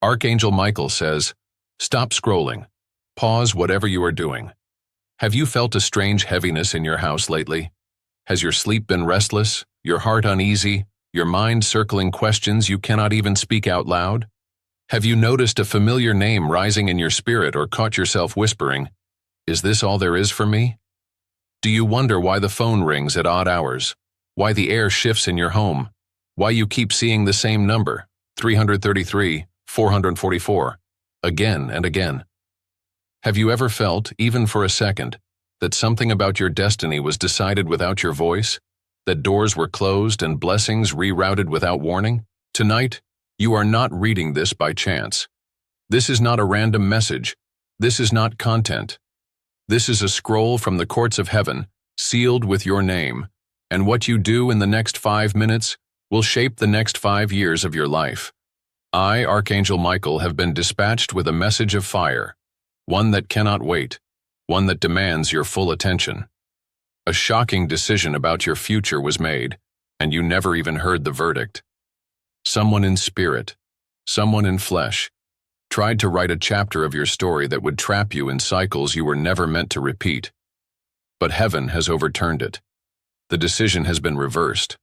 Archangel Michael says, stop scrolling. Pause whatever you are doing. Have you felt a strange heaviness in your house lately? Has your sleep been restless, your heart uneasy, your mind circling questions you cannot even speak out loud? Have you noticed a familiar name rising in your spirit or caught yourself whispering, is this all there is for me? Do you wonder why the phone rings at odd hours? Why the air shifts in your home? Why you keep seeing the same number, 333, 444, again and again? Have you ever felt, even for a second, that something about your destiny was decided without your voice? That doors were closed and blessings rerouted without warning? Tonight, you are not reading this by chance. This is not a random message. This is not content. This is a scroll from the courts of heaven, sealed with your name, and what you do in the next 5 minutes will shape the next 5 years of your life. I, Archangel Michael, have been dispatched with a message of fire, one that cannot wait, one that demands your full attention. A shocking decision about your future was made, and you never even heard the verdict. Someone in spirit, someone in flesh, tried to write a chapter of your story that would trap you in cycles you were never meant to repeat. But heaven has overturned it. The decision has been reversed.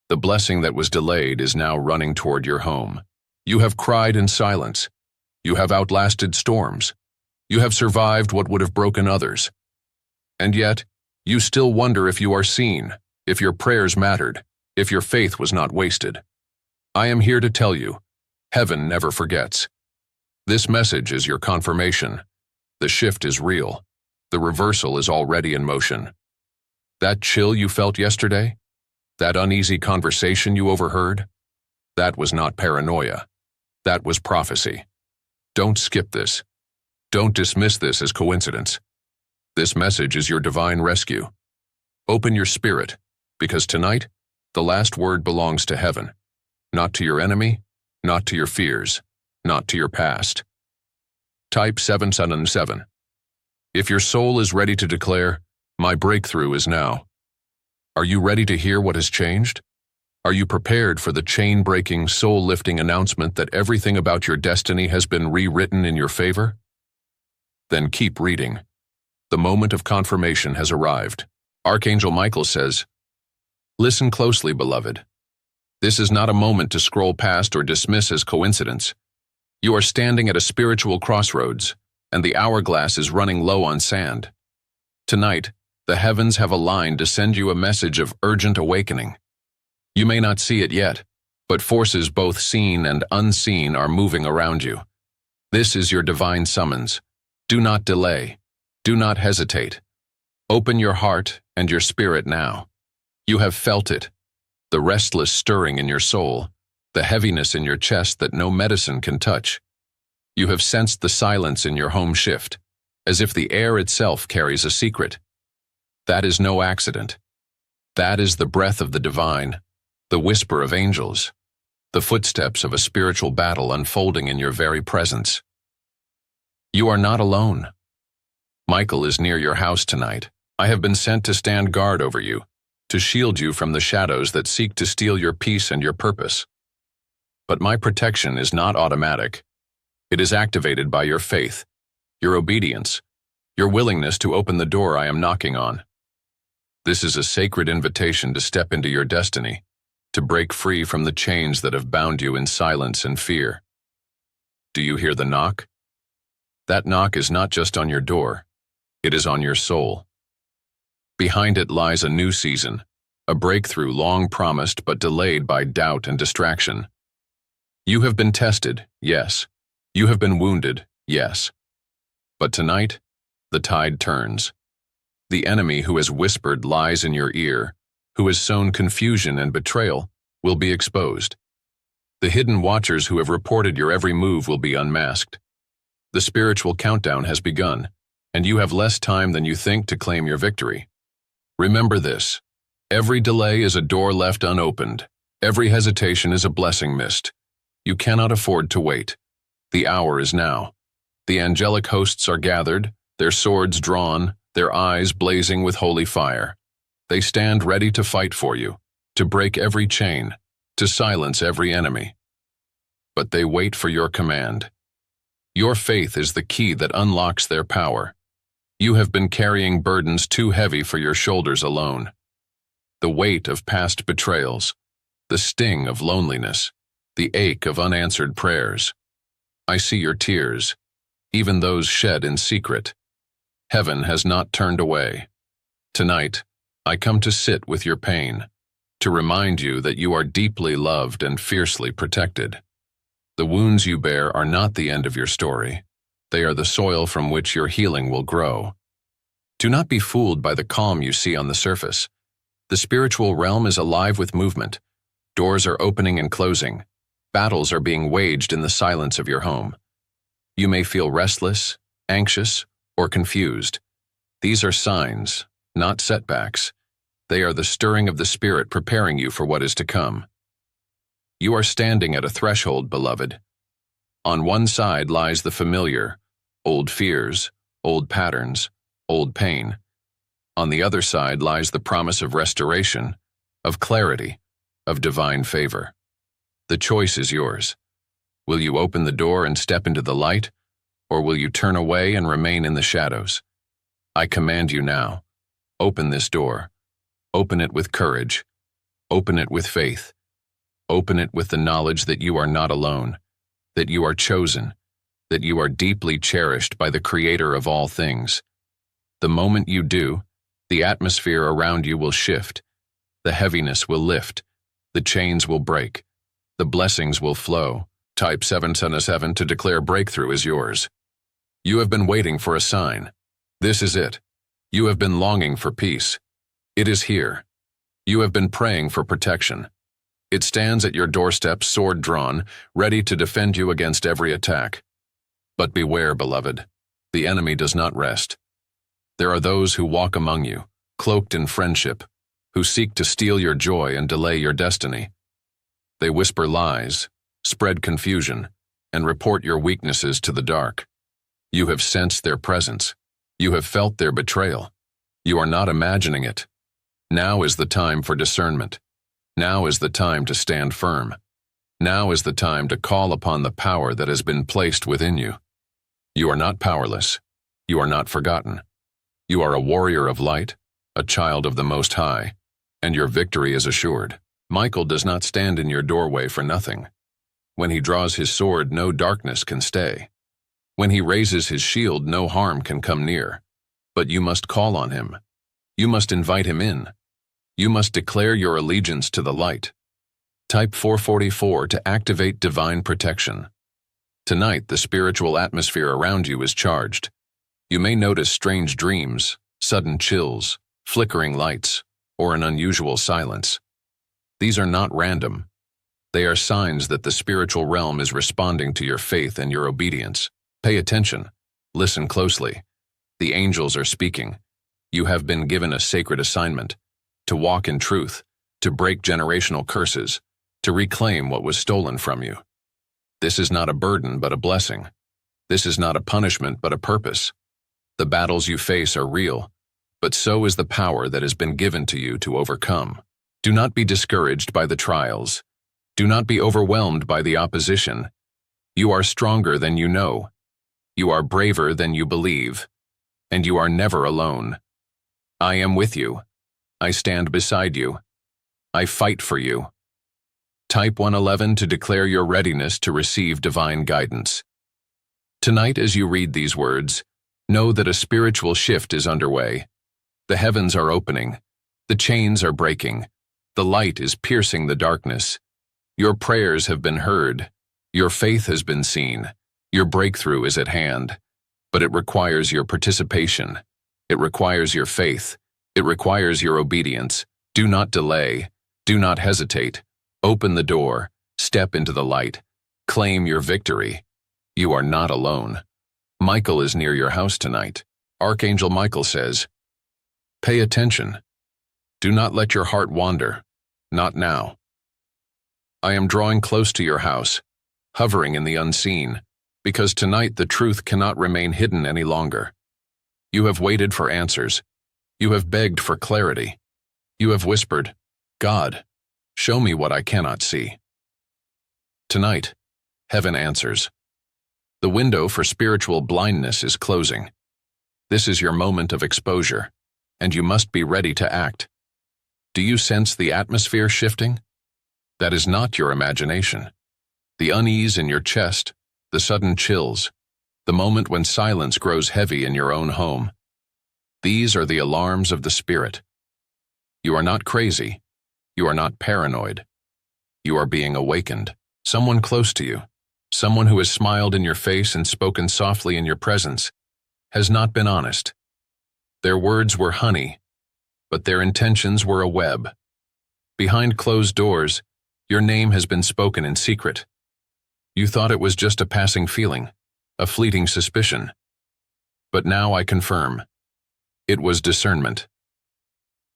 The blessing that was delayed is now running toward your home. You have cried in silence. You have outlasted storms. You have survived what would have broken others. And yet, you still wonder if you are seen, if your prayers mattered, if your faith was not wasted. I am here to tell you, heaven never forgets. This message is your confirmation. The shift is real. The reversal is already in motion. That chill you felt yesterday? That uneasy conversation you overheard? That was not paranoia. That was prophecy. Don't skip this. Don't dismiss this as coincidence. This message is your divine rescue. Open your spirit, because tonight, the last word belongs to heaven. Not to your enemy, not to your fears, not to your past. Type 777. If your soul is ready to declare, my breakthrough is now. Are you ready to hear what has changed? Are you prepared for the chain-breaking, soul-lifting announcement that everything about your destiny has been rewritten in your favor? Then keep reading. The moment of confirmation has arrived. Archangel Michael says, listen closely, beloved. This is not a moment to scroll past or dismiss as coincidence. You are standing at a spiritual crossroads, and the hourglass is running low on sand. Tonight, the heavens have aligned to send you a message of urgent awakening. You may not see it yet, but forces both seen and unseen are moving around you. This is your divine summons. Do not delay. Do not hesitate. Open your heart and your spirit now. You have felt it, the restless stirring in your soul, the heaviness in your chest that no medicine can touch. You have sensed the silence in your home shift, as if the air itself carries a secret. That is no accident. That is the breath of the divine, the whisper of angels, the footsteps of a spiritual battle unfolding in your very presence. You are not alone. Michael is near your house tonight. I have been sent to stand guard over you, to shield you from the shadows that seek to steal your peace and your purpose. But my protection is not automatic. It is activated by your faith, your obedience, your willingness to open the door I am knocking on. This is a sacred invitation to step into your destiny, to break free from the chains that have bound you in silence and fear. Do you hear the knock? That knock is not just on your door, it is on your soul. Behind it lies a new season, a breakthrough long promised but delayed by doubt and distraction. You have been tested, yes. You have been wounded, yes. But tonight, the tide turns. The enemy who has whispered lies in your ear, who has sown confusion and betrayal, will be exposed. The hidden watchers who have reported your every move will be unmasked. The spiritual countdown has begun, and you have less time than you think to claim your victory. Remember this: every delay is a door left unopened. Every hesitation is a blessing missed. You cannot afford to wait. The hour is now. The angelic hosts are gathered, their swords drawn, their eyes blazing with holy fire. They stand ready to fight for you, to break every chain, to silence every enemy. but they wait for your command. Your faith is the key that unlocks their power. You have been carrying burdens too heavy for your shoulders alone. The weight of past betrayals, the sting of loneliness, the ache of unanswered prayers. I see your tears, even those shed in secret. Heaven has not turned away. Tonight, I come to sit with your pain, to remind you that you are deeply loved and fiercely protected. The wounds you bear are not the end of your story. They are the soil from which your healing will grow. Do not be fooled by the calm you see on the surface. The spiritual realm is alive with movement. Doors are opening and closing. Battles are being waged in the silence of your home. You may feel restless, anxious, or confused. These are signs, not setbacks. They are the stirring of the Spirit preparing you for what is to come. You are standing at a threshold, beloved. On one side lies the familiar, old fears, old patterns, old pain. On the other side lies the promise of restoration, of clarity, of divine favor. The choice is yours. Will you open the door and step into the light, or will you turn away and remain in the shadows? I command you now, open this door. Open it with courage. Open it with faith. Open it with the knowledge that you are not alone, that you are chosen, that you are deeply cherished by the Creator of all things. The moment you do, the atmosphere around you will shift, the heaviness will lift, the chains will break, the blessings will flow. Type 777 to declare breakthrough is yours. You have been waiting for a sign. This is it. You have been longing for peace. It is here. You have been praying for protection. It stands at your doorstep, sword drawn, ready to defend you against every attack. But beware, beloved. The enemy does not rest. There are those who walk among you, cloaked in friendship, who seek to steal your joy and delay your destiny. They whisper lies, spread confusion, and report your weaknesses to the dark. You have sensed their presence. You have felt their betrayal. You are not imagining it. Now is the time for discernment. Now is the time to stand firm. Now is the time to call upon the power that has been placed within you. You are not powerless. You are not forgotten. You are a warrior of light, a child of the Most High, and your victory is assured. Michael does not stand in your doorway for nothing. When he draws his sword, no darkness can stay. When he raises his shield, no harm can come near. But you must call on him. You must invite him in. You must declare your allegiance to the light. Type 444 to activate divine protection. Tonight, the spiritual atmosphere around you is charged. You may notice strange dreams, sudden chills, flickering lights, or an unusual silence. These are not random. They are signs that the spiritual realm is responding to your faith and your obedience. Pay attention. Listen closely. The angels are speaking. You have been given a sacred assignment, to walk in truth, to break generational curses, to reclaim what was stolen from you. This is not a burden, but a blessing. This is not a punishment, but a purpose. The battles you face are real, but so is the power that has been given to you to overcome. Do not be discouraged by the trials. Do not be overwhelmed by the opposition. You are stronger than you know. You are braver than you believe. And you are never alone. I am with you. I stand beside you. I fight for you. Type 111 to declare your readiness to receive divine guidance. Tonight, as you read these words, know that a spiritual shift is underway. The heavens are opening. The chains are breaking. The light is piercing the darkness. Your prayers have been heard. Your faith has been seen. Your breakthrough is at hand. But it requires your participation. It requires your faith. It requires your obedience. Do not delay. Do not hesitate. Open the door. Step into the light. Claim your victory. You are not alone. Michael is near your house tonight. Archangel Michael says, "Pay attention. Do not let your heart wander. Not now. I am drawing close to your house, hovering in the unseen, because tonight the truth cannot remain hidden any longer. You have waited for answers. You have begged for clarity. You have whispered, 'God, show me what I cannot see.' Tonight, Heaven answers. The window for spiritual blindness is closing. This is your moment of exposure, and you must be ready to act. Do you sense the atmosphere shifting? That is not your imagination. The unease in your chest, the sudden chills, the moment when silence grows heavy in your own home. These are the alarms of the spirit. You are not crazy. You are not paranoid. You are being awakened. Someone close to you, someone who has smiled in your face and spoken softly in your presence, has not been honest. Their words were honey, but their intentions were a web. Behind closed doors, your name has been spoken in secret. You thought it was just a passing feeling, a fleeting suspicion. But now I confirm, it was discernment.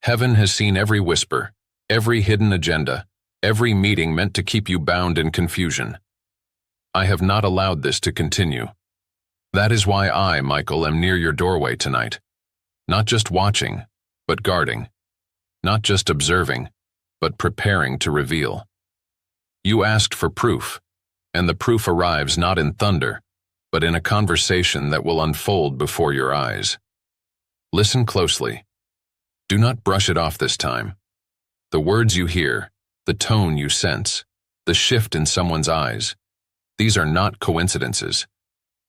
Heaven has seen every whisper, every hidden agenda, every meeting meant to keep you bound in confusion. I have not allowed this to continue. That is why I, Michael, am near your doorway tonight. Not just watching, but guarding. Not just observing, but preparing to reveal. You asked for proof, and the proof arrives not in thunder, but in a conversation that will unfold before your eyes. Listen closely. Do not brush it off this time. The words you hear, the tone you sense, the shift in someone's eyes, these are not coincidences.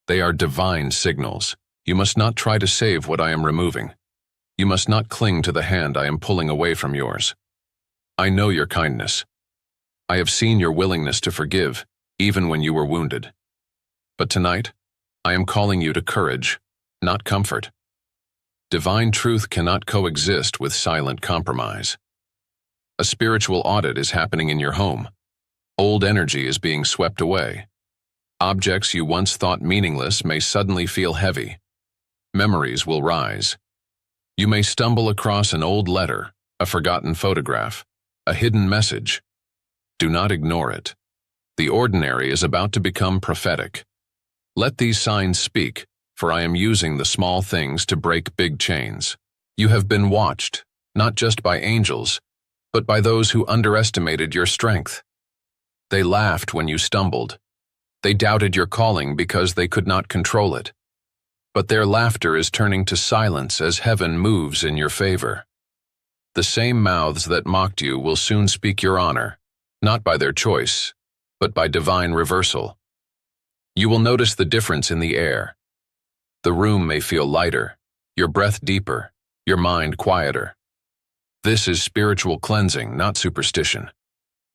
They are divine signals. You must not try to save what I am removing. You must not cling to the hand I am pulling away from yours. I know your kindness. I have seen your willingness to forgive, even when you were wounded. But tonight, I am calling you to courage, not comfort. Divine truth cannot coexist with silent compromise. A spiritual audit is happening in your home. Old energy is being swept away. Objects you once thought meaningless may suddenly feel heavy. Memories will rise. You may stumble across an old letter, a forgotten photograph, a hidden message. Do not ignore it. The ordinary is about to become prophetic. Let these signs speak, for I am using the small things to break big chains. You have been watched, not just by angels, but by those who underestimated your strength. They laughed when you stumbled. They doubted your calling because they could not control it. But their laughter is turning to silence as heaven moves in your favor. The same mouths that mocked you will soon speak your honor, not by their choice, but by divine reversal. You will notice the difference in the air. The room may feel lighter, your breath deeper, your mind quieter. This is spiritual cleansing, not superstition.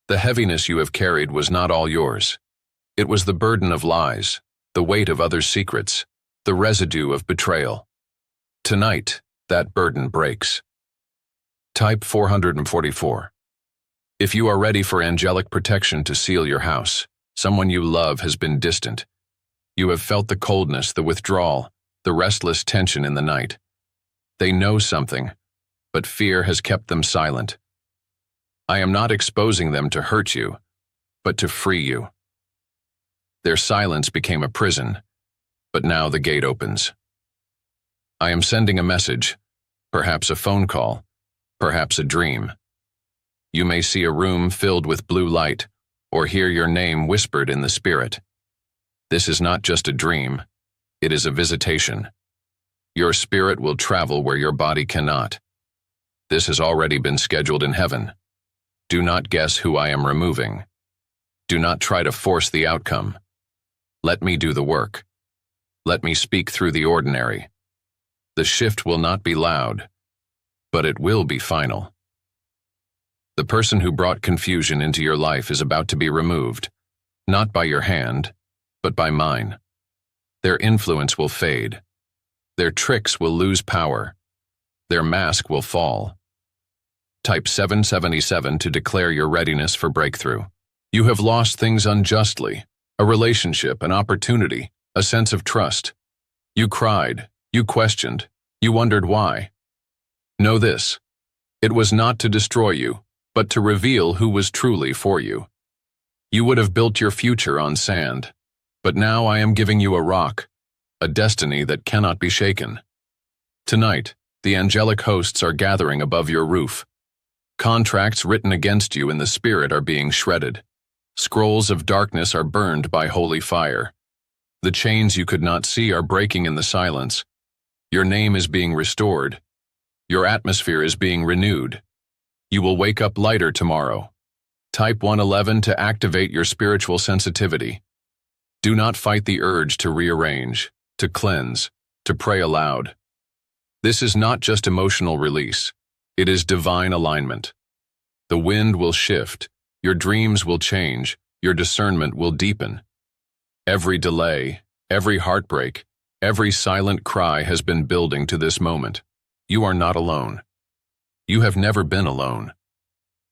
The heaviness you have carried was not all yours. It was the burden of lies, the weight of others' secrets, the residue of betrayal. Tonight, that burden breaks. Type 444. If you are ready for angelic protection to seal your house, someone you love has been distant. You have felt the coldness, the withdrawal, the restless tension in the night. They know something, but fear has kept them silent. I am not exposing them to hurt you, but to free you. Their silence became a prison, but now the gate opens. I am sending a message, perhaps a phone call, perhaps a dream. You may see a room filled with blue light, or hear your name whispered in the spirit. This is not just a dream, it is a visitation. Your spirit will travel where your body cannot. This has already been scheduled in heaven. Do not guess who I am removing. Do not try to force the outcome. Let me do the work. Let me speak through the ordinary. The shift will not be loud, but it will be final. The person who brought confusion into your life is about to be removed, not by your hand, but by mine. Their influence will fade. Their tricks will lose power. Their mask will fall. Type 777 to declare your readiness for breakthrough. You have lost things unjustly, a relationship, an opportunity, a sense of trust. You cried, you questioned, you wondered why. Know this, it was not to destroy you, but to reveal who was truly for you. You would have built your future on sand, but now I am giving you a rock, a destiny that cannot be shaken. Tonight, the angelic hosts are gathering above your roof. Contracts written against you in the spirit are being shredded. Scrolls of darkness are burned by holy fire. The chains you could not see are breaking in the silence. Your name is being restored. Your atmosphere is being renewed. You will wake up lighter tomorrow. Type 111 to activate your spiritual sensitivity. Do not fight the urge to rearrange, to cleanse, to pray aloud. This is not just emotional release. It is divine alignment. The wind will shift. Your dreams will change. Your discernment will deepen. Every delay, every heartbreak, every silent cry has been building to this moment. You are not alone. You have never been alone.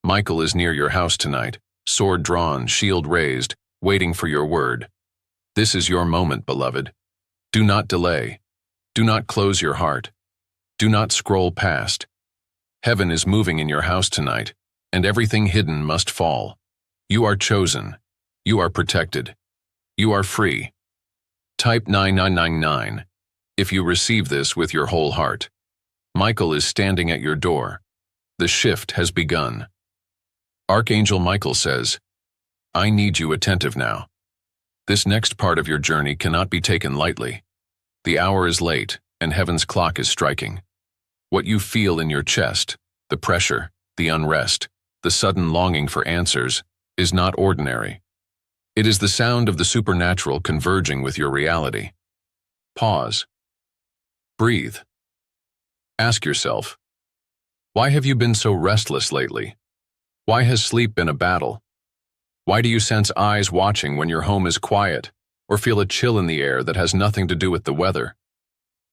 Michael is near your house tonight, sword drawn, shield raised, waiting for your word. This is your moment, beloved. Do not delay. Do not close your heart. Do not scroll past. Heaven is moving in your house tonight, and everything hidden must fall. You are chosen. You are protected. You are free. Type 9999 if you receive this with your whole heart. Michael is standing at your door. The shift has begun. Archangel Michael says, I need you attentive now. This next part of your journey cannot be taken lightly. The hour is late, and heaven's clock is striking. What you feel in your chest, the pressure, the unrest, the sudden longing for answers, is not ordinary. It is the sound of the supernatural converging with your reality. Pause. Breathe. Ask yourself, why have you been so restless lately? Why has sleep been a battle? Why do you sense eyes watching when your home is quiet, or feel a chill in the air that has nothing to do with the weather?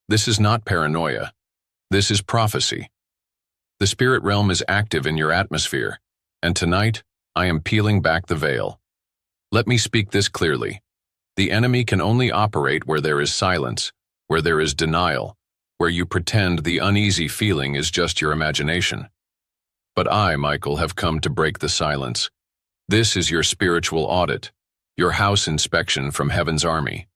This is not paranoia. This is prophecy. The spirit realm is active in your atmosphere, and tonight, I am peeling back the veil. Let me speak this clearly. The enemy can only operate where there is silence, where there is denial, where you pretend the uneasy feeling is just your imagination. But I, Michael, have come to break the silence. This is your spiritual audit, your house inspection from heaven's army.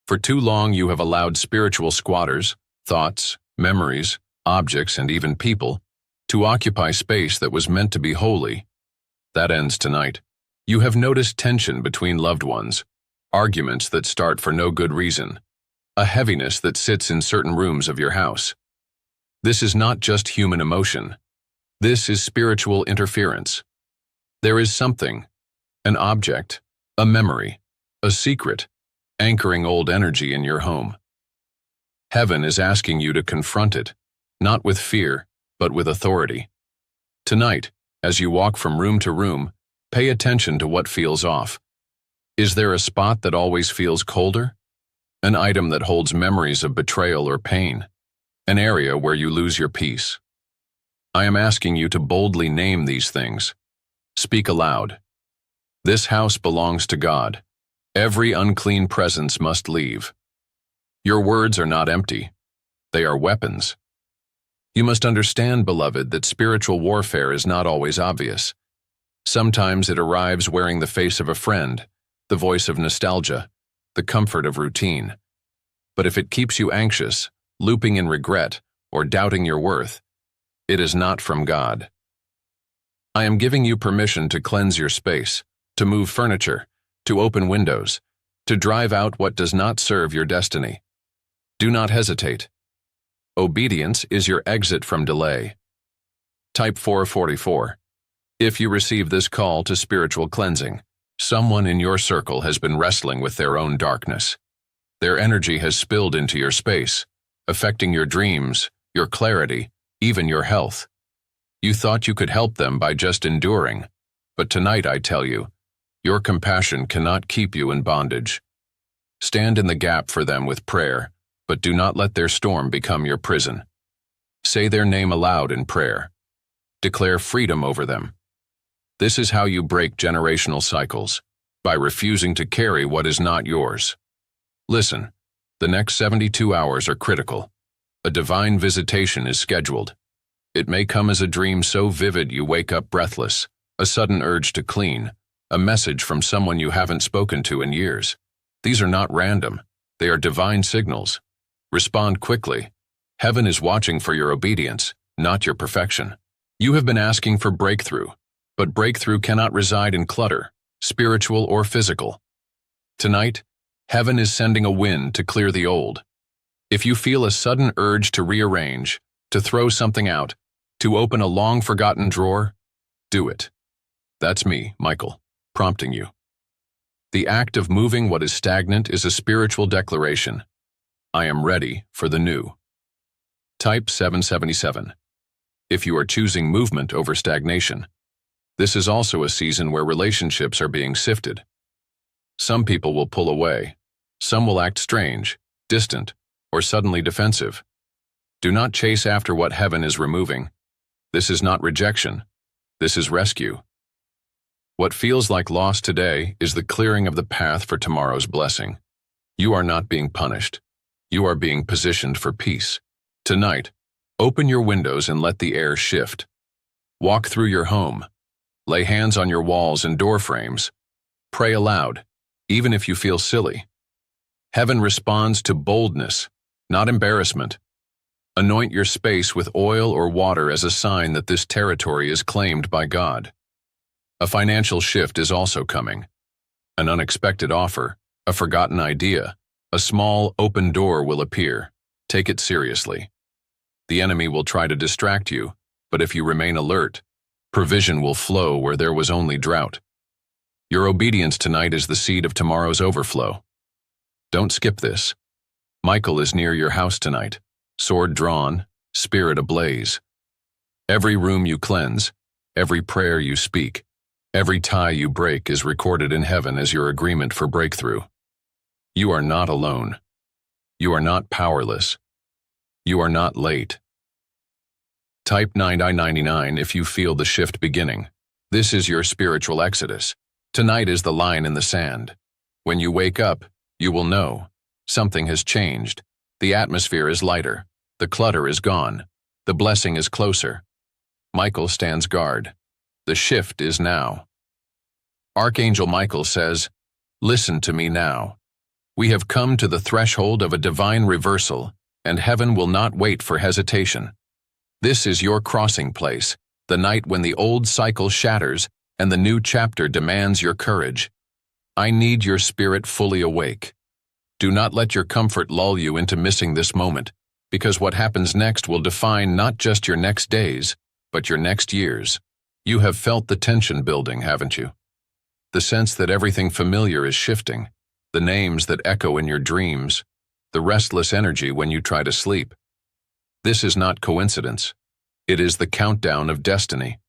For too long you have allowed spiritual squatters, thoughts, memories, objects, and even people to occupy space that was meant to be holy. That ends tonight. You have noticed tension between loved ones, arguments that start for no good reason, a heaviness that sits in certain rooms of your house. This is not just human emotion. This is spiritual interference. There is something, an object, a memory, a secret, anchoring old energy in your home. Heaven is asking you to confront it, not with fear, but with authority. Tonight, as you walk from room to room, pay attention to what feels off. Is there a spot that always feels colder? An item that holds memories of betrayal or pain? An area where you lose your peace? I am asking you to boldly name these things. Speak aloud. This house belongs to God. Every unclean presence must leave. Your words are not empty. They are weapons. You must understand, beloved, that spiritual warfare is not always obvious. Sometimes it arrives wearing the face of a friend, the voice of nostalgia, the comfort of routine. But if it keeps you anxious, looping in regret, or doubting your worth, it is not from God. I am giving you permission to cleanse your space, to move furniture, to open windows, to drive out what does not serve your destiny. Do not hesitate. Obedience is your exit from delay. Type 444. If you receive this call to spiritual cleansing, someone in your circle has been wrestling with their own darkness. Their energy has spilled into your space, affecting your dreams, your clarity, even your health. You thought you could help them by just enduring, but tonight I tell you, your compassion cannot keep you in bondage. Stand in the gap for them with prayer, but do not let their storm become your prison. Say their name aloud in prayer. Declare freedom over them. This is how you break generational cycles, by refusing to carry what is not yours. Listen, the next 72 hours are critical. A divine visitation is scheduled. It may come as a dream so vivid you wake up breathless, a sudden urge to clean, a message from someone you haven't spoken to in years. These are not random. They are divine signals. Respond quickly. Heaven is watching for your obedience, not your perfection. You have been asking for breakthrough, but breakthrough cannot reside in clutter. spiritual or physical. Tonight, heaven is sending a wind to clear the old. If you feel a sudden urge to rearrange, to throw something out, to open a long-forgotten drawer, do it. That's me, Michael, prompting you. The act of moving what is stagnant is a spiritual declaration. I am ready for the new. Type 777. If you are choosing movement over stagnation, this is also a season where relationships are being sifted. Some people will pull away. Some will act strange, distant, or suddenly defensive. Do not chase after what heaven is removing. This is not rejection. This is rescue. What feels like loss today is the clearing of the path for tomorrow's blessing. You are not being punished. You are being positioned for peace. Tonight, open your windows and let the air shift. Walk through your home. Lay hands on your walls and door frames. Pray aloud, even if you feel silly. Heaven responds to boldness, not embarrassment. Anoint your space with oil or water as a sign that this territory is claimed by God. A financial shift is also coming. An unexpected offer, a forgotten idea, a small open door will appear. Take it seriously. The enemy will try to distract you, but if you remain alert, provision will flow where there was only drought. Your obedience tonight is the seed of tomorrow's overflow. Don't skip this. Michael is near your house tonight, sword drawn, spirit ablaze. Every room you cleanse, every prayer you speak, every tie you break is recorded in heaven as your agreement for breakthrough. You are not alone. You are not powerless. You are not late. Type 999 if you feel the shift beginning. This is your spiritual exodus. Tonight is the line in the sand. When you wake up, you will know. Something has changed. The atmosphere is lighter. The clutter is gone. The blessing is closer. Michael stands guard. The shift is now. Archangel Michael says, "Listen to me now. We have come to the threshold of a divine reversal, and heaven will not wait for hesitation. This is your crossing place, the night when the old cycle shatters and the new chapter demands your courage. I need your spirit fully awake. Do not let your comfort lull you into missing this moment, because what happens next will define not just your next days, but your next years. You have felt the tension building, haven't you? The sense that everything familiar is shifting, the names that echo in your dreams, the restless energy when you try to sleep. This is not coincidence. It is the countdown of destiny.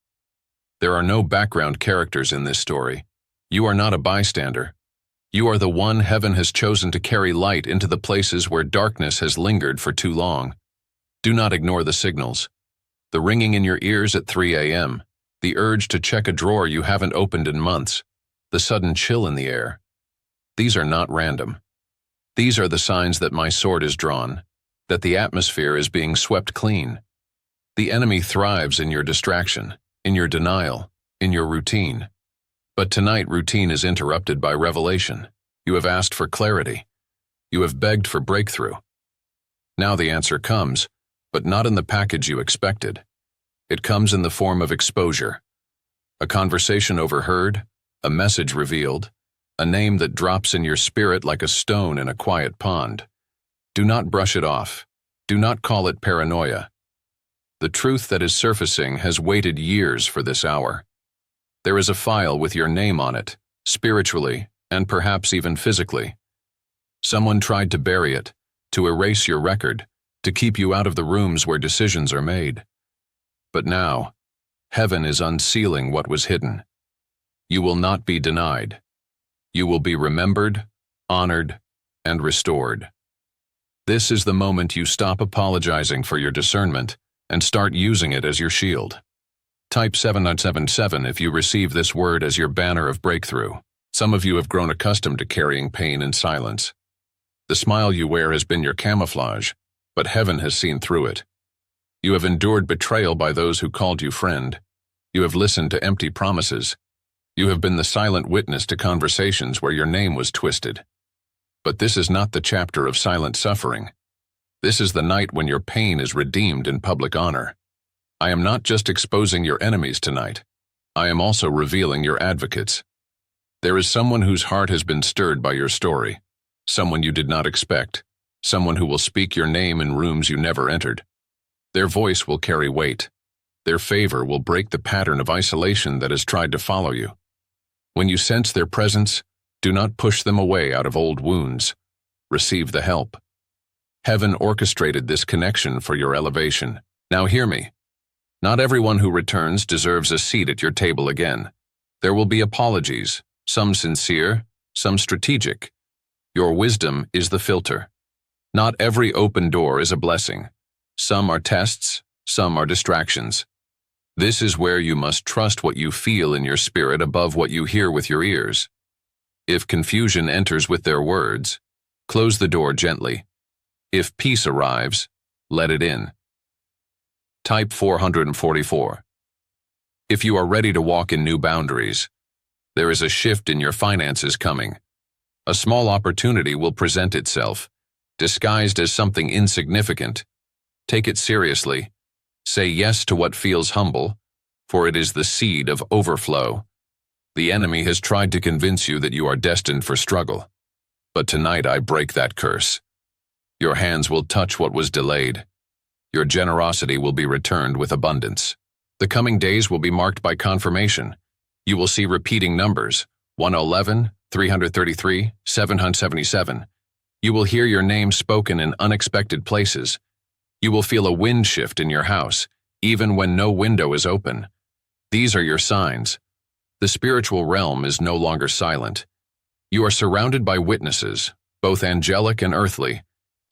There are no background characters in this story. You are not a bystander. You are the one heaven has chosen to carry light into the places where darkness has lingered for too long. Do not ignore the signals. The ringing in your ears at 3 a.m., the urge to check a drawer you haven't opened in months, the sudden chill in the air. These are not random. These are the signs that my sword is drawn, that the atmosphere is being swept clean. The enemy thrives in your distraction, in your denial, in your routine. But tonight routine is interrupted by revelation. You have asked for clarity. You have begged for breakthrough. Now the answer comes, but not in the package you expected. It comes in the form of exposure. A conversation overheard, a message revealed, a name that drops in your spirit like a stone in a quiet pond. Do not brush it off. Do not call it paranoia. The truth that is surfacing has waited years for this hour. There is a file with your name on it, spiritually and perhaps even physically. Someone tried to bury it, to erase your record, to keep you out of the rooms where decisions are made. But now, heaven is unsealing what was hidden. You will not be denied. You will be remembered, honored, and restored. This is the moment you stop apologizing for your discernment and start using it as your shield. Type 777 if you receive this word as your banner of breakthrough. Some of you have grown accustomed to carrying pain in silence. The smile you wear has been your camouflage, but heaven has seen through it. You have endured betrayal by those who called you friend. You have listened to empty promises. You have been the silent witness to conversations where your name was twisted. But this is not the chapter of silent suffering. This is the night when your pain is redeemed in public honor. I am not just exposing your enemies tonight. I am also revealing your advocates. There is someone whose heart has been stirred by your story, someone you did not expect, someone who will speak your name in rooms you never entered. Their voice will carry weight. Their favor will break the pattern of isolation that has tried to follow you. When you sense their presence, do not push them away out of old wounds. Receive the help. Heaven orchestrated this connection for your elevation. Now hear me. Not everyone who returns deserves a seat at your table again. There will be apologies, some sincere, some strategic. Your wisdom is the filter. Not every open door is a blessing. Some are tests, some are distractions. This is where you must trust what you feel in your spirit above what you hear with your ears. If confusion enters with their words, close the door gently. If peace arrives, let it in. Type 444. If you are ready to walk in new boundaries, there is a shift in your finances coming. A small opportunity will present itself, disguised as something insignificant. Take it seriously. Say yes to what feels humble, for it is the seed of overflow. The enemy has tried to convince you that you are destined for struggle. But tonight I break that curse. Your hands will touch what was delayed. Your generosity will be returned with abundance. The coming days will be marked by confirmation. You will see repeating numbers, 111, 333, 777. You will hear your name spoken in unexpected places. You will feel a wind shift in your house, even when no window is open. These are your signs. The spiritual realm is no longer silent. You are surrounded by witnesses, both angelic and earthly,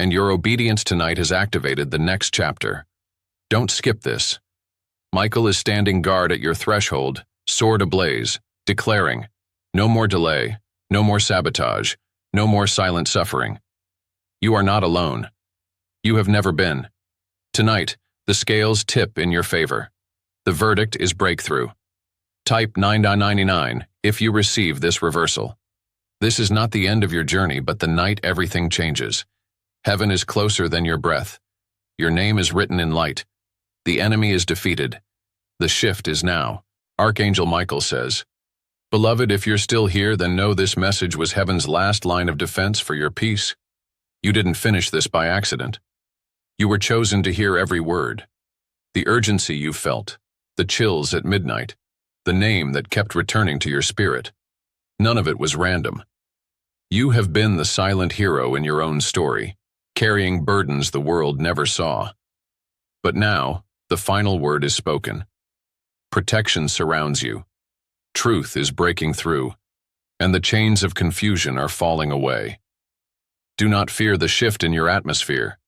and your obedience tonight has activated the next chapter. Don't skip this. Michael is standing guard at your threshold, sword ablaze, declaring, no more delay, no more sabotage, no more silent suffering. You are not alone. You have never been. Tonight, the scales tip in your favor. The verdict is breakthrough. Type 9999 if you receive this reversal. This is not the end of your journey, but the night everything changes. Heaven is closer than your breath. Your name is written in light. The enemy is defeated. The shift is now. Archangel Michael says, Beloved, if you're still here, then know this message was heaven's last line of defense for your peace. You didn't finish this by accident. You were chosen to hear every word. The urgency you felt, the chills at midnight, the name that kept returning to your spirit. None of it was random. You have been the silent hero in your own story, carrying burdens the world never saw. But now, the final word is spoken. Protection surrounds you. Truth is breaking through, and the chains of confusion are falling away. Do not fear the shift in your atmosphere.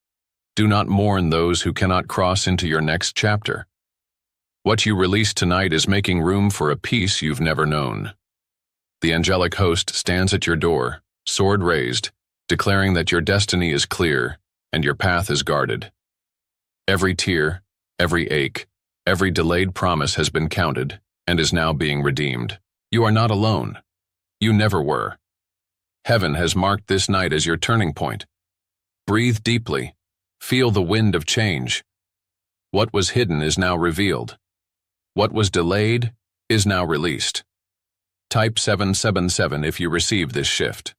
Do not mourn those who cannot cross into your next chapter. What you release tonight is making room for a peace you've never known. The angelic host stands at your door, sword raised, declaring that your destiny is clear and your path is guarded. Every tear, every ache, every delayed promise has been counted and is now being redeemed. You are not alone. You never were. Heaven has marked this night as your turning point. Breathe deeply. Feel the wind of change. What was hidden is now revealed. What was delayed is now released. Type 777 if you receive this shift.